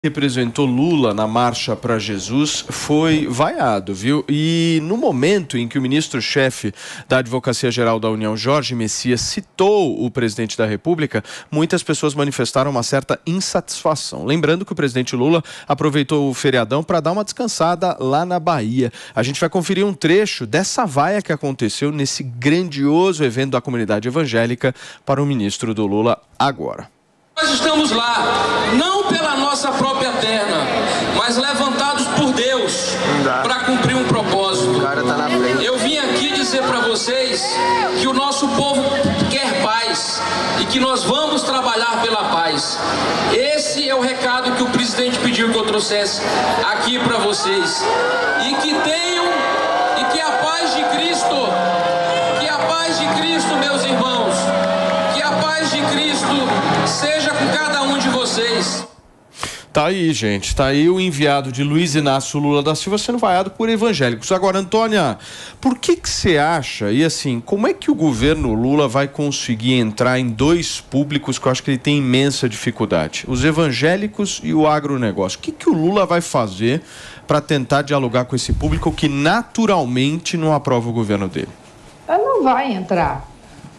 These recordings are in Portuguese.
representou Lula na Marcha para Jesus foi vaiado, viu? E no momento em que o ministro-chefe da Advocacia Geral da União, Jorge Messias, citou o presidente da República, muitas pessoas manifestaram uma certa insatisfação. Lembrando que o presidente Lula aproveitou o feriadão para dar uma descansada lá na Bahia. A gente vai conferir um trecho dessa vaia que aconteceu nesse grandioso evento da comunidade evangélica para o ministro do Lula agora. Nós estamos lá, não pela nossa própria perna, mas levantados por Deus para cumprir um propósito. Eu vim aqui dizer para vocês que o nosso povo quer paz e que nós vamos trabalhar pela paz. Esse é o recado que o presidente pediu que eu trouxesse aqui para vocês. E que tenham, e que a paz de Cristo, meus irmãos, que a paz de Cristo seja com cada um de vocês. Tá aí, gente. Tá aí o enviado de Luiz Inácio Lula da Silva sendo vaiado por evangélicos. Agora, Antônia, por que você acha, e assim, como é que o governo Lula vai conseguir entrar em dois públicos que eu acho que ele tem imensa dificuldade? Os evangélicos e o agronegócio. O que o Lula vai fazer para tentar dialogar com esse público que naturalmente não aprova o governo dele? Ele não vai entrar.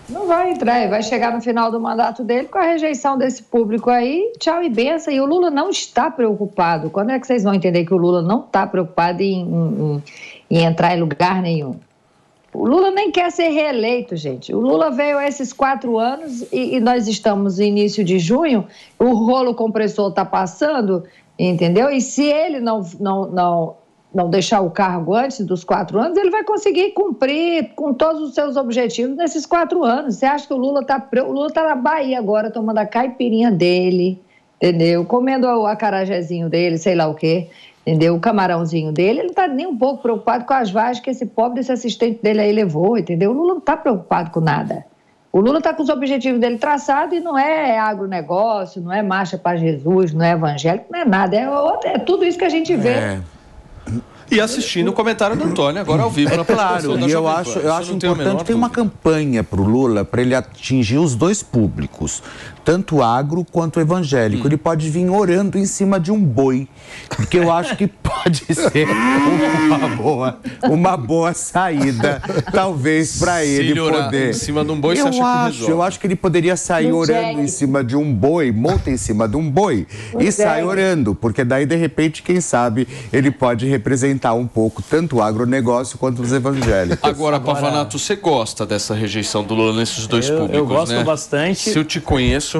Não vai entrar, ele vai chegar no final do mandato dele com a rejeição desse público aí, tchau e benção. E o Lula não está preocupado. Quando é que vocês vão entender que o Lula não está preocupado em entrar em lugar nenhum? O Lula nem quer ser reeleito, gente. O Lula veio a esses 4 anos e nós estamos no início de junho, o rolo compressor está passando, entendeu? E se ele não deixar o cargo antes dos 4 anos, ele vai conseguir cumprir com todos os seus objetivos nesses 4 anos. Você acha que o Lula está na Bahia agora, tomando a caipirinha dele, entendeu? Comendo o acarajézinho dele, sei lá o quê, entendeu? O camarãozinho dele. Ele não está nem um pouco preocupado com as vaias que esse pobre desse assistente dele aí levou, entendeu? O Lula não está preocupado com nada. O Lula está com os objetivos dele traçados e não é agronegócio, não é marcha para Jesus, não é evangélico, não é nada. É tudo isso que a gente vê. E assistindo o comentário do Antônio agora ao vivo. Claro, e eu acho importante que tem uma campanha para o Lula para ele atingir os dois públicos, tanto o agro quanto o evangélico. Ele pode vir orando em cima de um boi, porque eu acho que pode ser uma boa saída, talvez, para ele poder. Em cima de um boi, eu acho que ele poderia sair orando em cima de um boi, monta em cima de um boi e sai orando, porque daí, de repente, quem sabe, ele pode representar um pouco tanto o agronegócio quanto os evangélicos. Agora, Pavanato, você gosta dessa rejeição do Lula nesses dois públicos, eu gosto, né? Bastante. Se eu te conheço...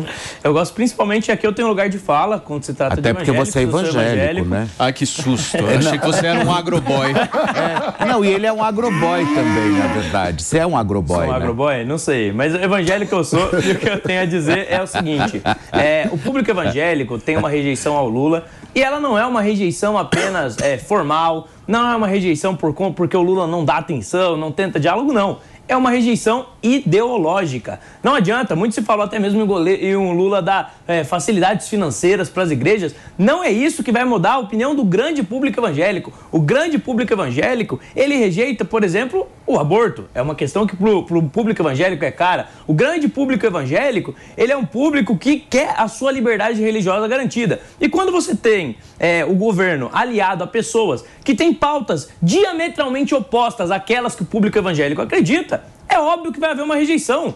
Eu gosto principalmente, aqui eu tenho lugar de fala quando se trata de evangélico. Até porque você é evangélico, né? Ai, que susto. Eu achei que você era um agroboy. Não, e ele é um agroboy também, na verdade. Você é um agroboy, né? Agroboy? Não sei. Mas evangélico eu sou, e o que eu tenho a dizer é o seguinte. O público evangélico tem uma rejeição ao Lula, e ela não é uma rejeição apenas formal, não é uma rejeição porque o Lula não dá atenção, não tenta diálogo, não. É uma rejeição ideológica. Não adianta, muito se falou até mesmo em um Lula dar facilidades financeiras para as igrejas. Não é isso que vai mudar a opinião do grande público evangélico. O grande público evangélico, ele rejeita, por exemplo, o aborto. É uma questão que para o público evangélico é cara. O grande público evangélico, ele é um público que quer a sua liberdade religiosa garantida. E quando você tem o governo aliado a pessoas que têm pautas diametralmente opostas àquelas que o público evangélico acredita, é óbvio que vai haver uma rejeição.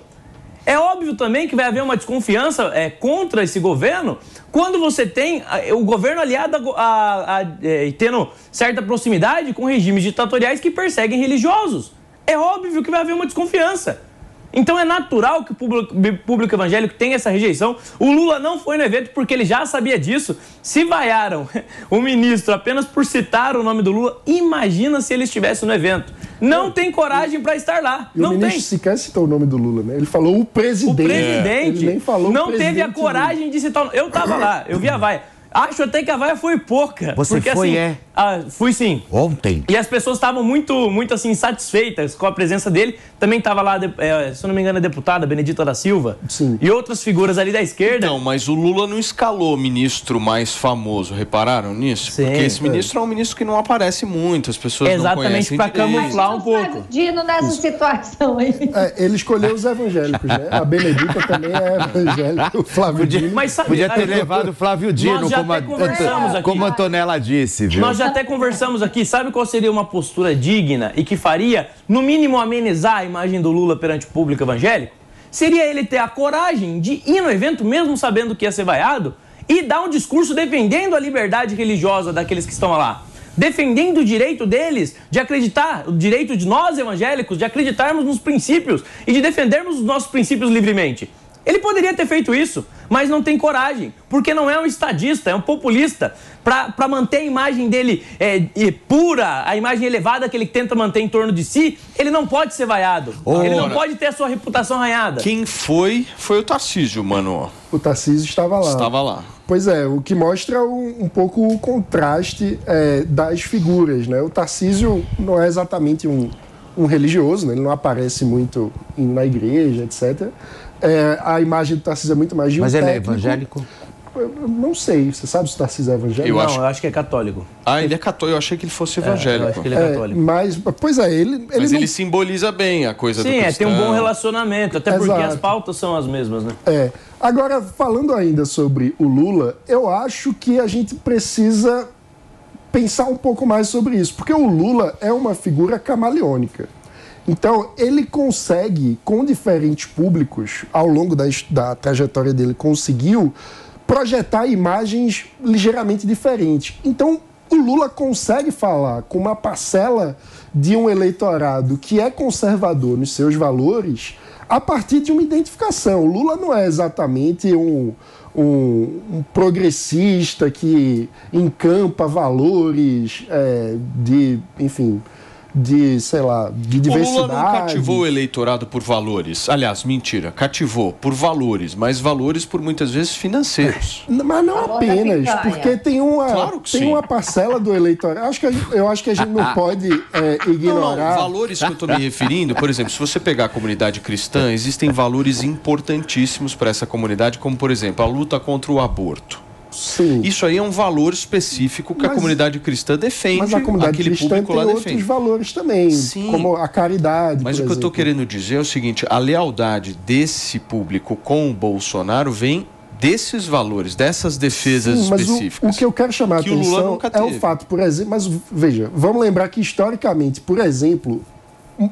É óbvio também que vai haver uma desconfiança contra esse governo quando você tem o governo aliado e tendo certa proximidade com regimes ditatoriais que perseguem religiosos. É óbvio que vai haver uma desconfiança. Então é natural que o público evangélico tenha essa rejeição. O Lula não foi no evento porque ele já sabia disso. Se vaiaram o ministro apenas por citar o nome do Lula, imagina se ele estivesse no evento. Não tem coragem para estar lá. E o ministro sequer citou o nome do Lula, né? Ele falou o presidente. O presidente. Ele nem falou não teve a coragem de citar o nome. Eu estava lá, eu vi a vaia. Acho até que a vaia foi pouca. Você porque, foi, fui sim. Ontem. E as pessoas estavam muito assim, satisfeitas com a presença dele. Também estava lá, se eu não me engano, a deputada Benedita da Silva. Sim. E outras figuras ali da esquerda. Não, mas o Lula não escalou o ministro mais famoso. Repararam nisso? Sim. Porque esse ministro é um ministro que não aparece muito. As pessoas não conhecem. Exatamente, para camuflar um pouco. Dino nessa situação aí. Ele escolheu os evangélicos, né? A Benedita também é evangélica. O Flávio Dino. Podia ter levado o Flávio Dino como até conversamos aqui. Como a Antonella disse, viu? Nós já até conversamos aqui. Sabe qual seria uma postura digna e que faria, no mínimo, amenizar a imagem do Lula perante o público evangélico? Seria ele ter a coragem de ir no evento, mesmo sabendo que ia ser vaiado, e dar um discurso defendendo a liberdade religiosa daqueles que estão lá. Defendendo o direito deles de acreditar, o direito de nós evangélicos de acreditarmos nos princípios e de defendermos os nossos princípios livremente. Ele poderia ter feito isso, mas não tem coragem, porque não é um estadista, é um populista. Para manter a imagem dele pura, a imagem elevada que ele tenta manter em torno de si, ele não pode ser vaiado. Ele não pode ter a sua reputação arranhada. Quem foi o Tarcísio, mano. O Tarcísio estava lá. Estava lá. Pois é, o que mostra um pouco o contraste das figuras, né? O Tarcísio não é exatamente um religioso, né? Ele não aparece muito na igreja, etc. A imagem do Tarcísio é muito mais de um técnico. Ele é evangélico? Eu não sei. Você sabe se o Tarcísio é evangélico? Eu acho que é católico. Ah, ele é católico. Eu achei que ele fosse evangélico. Eu acho que ele é católico. Mas ele simboliza bem a coisa do cristão. Sim, tem um bom relacionamento, até porque as pautas são as mesmas, né? Agora, falando ainda sobre o Lula, eu acho que a gente precisa pensar um pouco mais sobre isso, porque o Lula é uma figura camaleônica. Então, ele consegue, com diferentes públicos, ao longo da trajetória dele, conseguiu projetar imagens ligeiramente diferentes. Então, o Lula consegue falar com uma parcela de um eleitorado que é conservador nos seus valores a partir de uma identificação. O Lula não é exatamente um progressista que encampa valores de diversidade. O Lula não cativou o eleitorado por valores. Aliás, mentira, cativou por valores, mas valores por muitas vezes financeiros. Mas não apenas, porque tem uma parcela do eleitorado. Eu acho que a gente não pode ignorar. Não, valores que eu estou me referindo, por exemplo, se você pegar a comunidade cristã, existem valores importantíssimos para essa comunidade, como, por exemplo, a luta contra o aborto. Sim. Isso aí é um valor específico que a comunidade cristã defende. Mas a comunidade cristã tem outros valores também, como a caridade. Mas o que eu estou querendo dizer é o seguinte: a lealdade desse público com o Bolsonaro vem desses valores, dessas defesas específicas. O que eu quero chamar a atenção é o fato, por exemplo, mas veja, vamos lembrar que historicamente, por exemplo,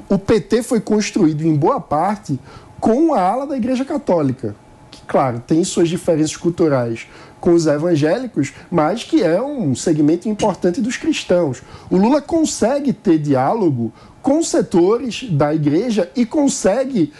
o PT foi construído em boa parte com a ala da Igreja Católica, que, claro, tem suas diferenças culturais com os evangélicos, mas que é um segmento importante dos cristãos. O Lula consegue ter diálogo com setores da igreja e consegue,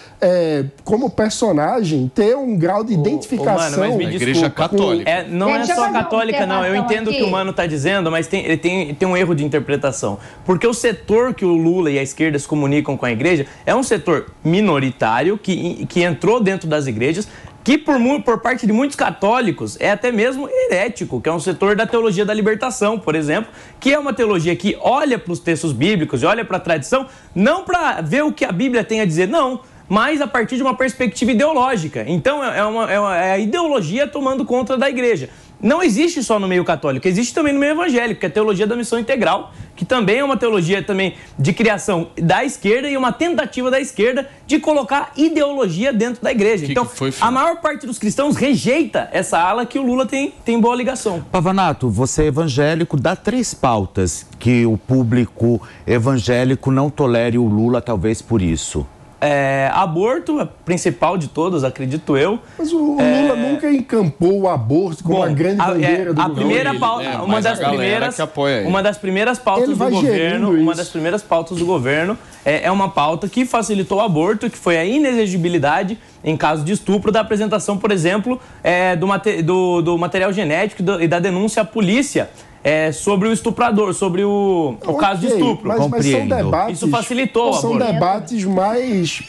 como personagem, ter um grau de identificação. Mano, mas a igreja católica. Não é só católica, não. Eu entendo o que o Mano está dizendo, mas tem um erro de interpretação. Porque o setor que o Lula e a esquerda se comunicam com a igreja é um setor minoritário que entrou dentro das igrejas, que por parte de muitos católicos é até mesmo herético, que é um setor da teologia da libertação, por exemplo, que é uma teologia que olha para os textos bíblicos e olha para a tradição, não para ver o que a Bíblia tem a dizer, não, mas a partir de uma perspectiva ideológica. Então é a ideologia tomando conta da igreja. Não existe só no meio católico, existe também no meio evangélico, que é a teologia da missão integral, que também é uma teologia também de criação da esquerda e uma tentativa da esquerda de colocar ideologia dentro da igreja. Então, a maior parte dos cristãos rejeita essa ala que o Lula tem boa ligação. Pavanato, você é evangélico, dá 3 pautas que o público evangélico não tolere o Lula, talvez por isso. Aborto, a principal de todas, acredito eu. Mas o Lula nunca encampou o aborto como uma grande bandeira do governo. Primeira pauta, uma das primeiras pautas do governo, uma das primeiras pautas do governo é uma pauta que facilitou o aborto, que foi a inexigibilidade em caso de estupro da apresentação, por exemplo, do material genético e da denúncia à polícia. Sobre o estuprador, sobre o caso de estupro. Mas são debates, isso facilitou o aborto. São debates mais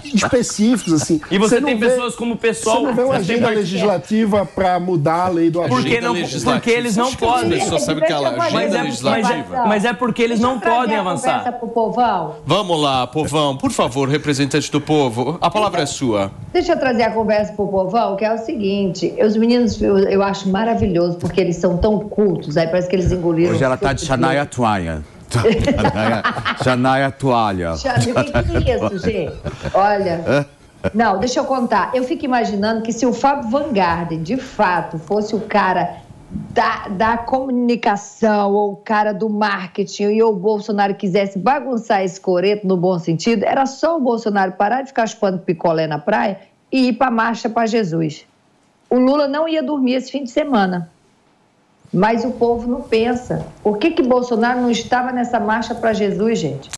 específicos, assim. E você tem pessoas como o pessoal... Você não vê uma agenda legislativa para mudar a lei do aborto. Porque eles não podem. Só sabe que ela agenda legislativa. Mas é porque eles não podem avançar. Pro povão. Vamos lá, povão. Por favor, representante do povo, a palavra é sua. Deixa eu trazer a conversa pro povão, que é o seguinte. Os meninos, eu acho maravilhoso, porque eles são tão cultos. Aí parece que eles engoliram. Hoje ela tá de Shania Twain. Shania Toalha. O que é isso, gente? Olha. Não, deixa eu contar. Eu fico imaginando que se o Fábio Van Garden, de fato, fosse o cara da comunicação ou o cara do marketing e o Bolsonaro quisesse bagunçar esse coreto no bom sentido, era só o Bolsonaro parar de ficar chupando picolé na praia e ir para a marcha para Jesus. O Lula não ia dormir esse fim de semana. Mas o povo não pensa. Por que Bolsonaro não estava nessa marcha para Jesus, gente?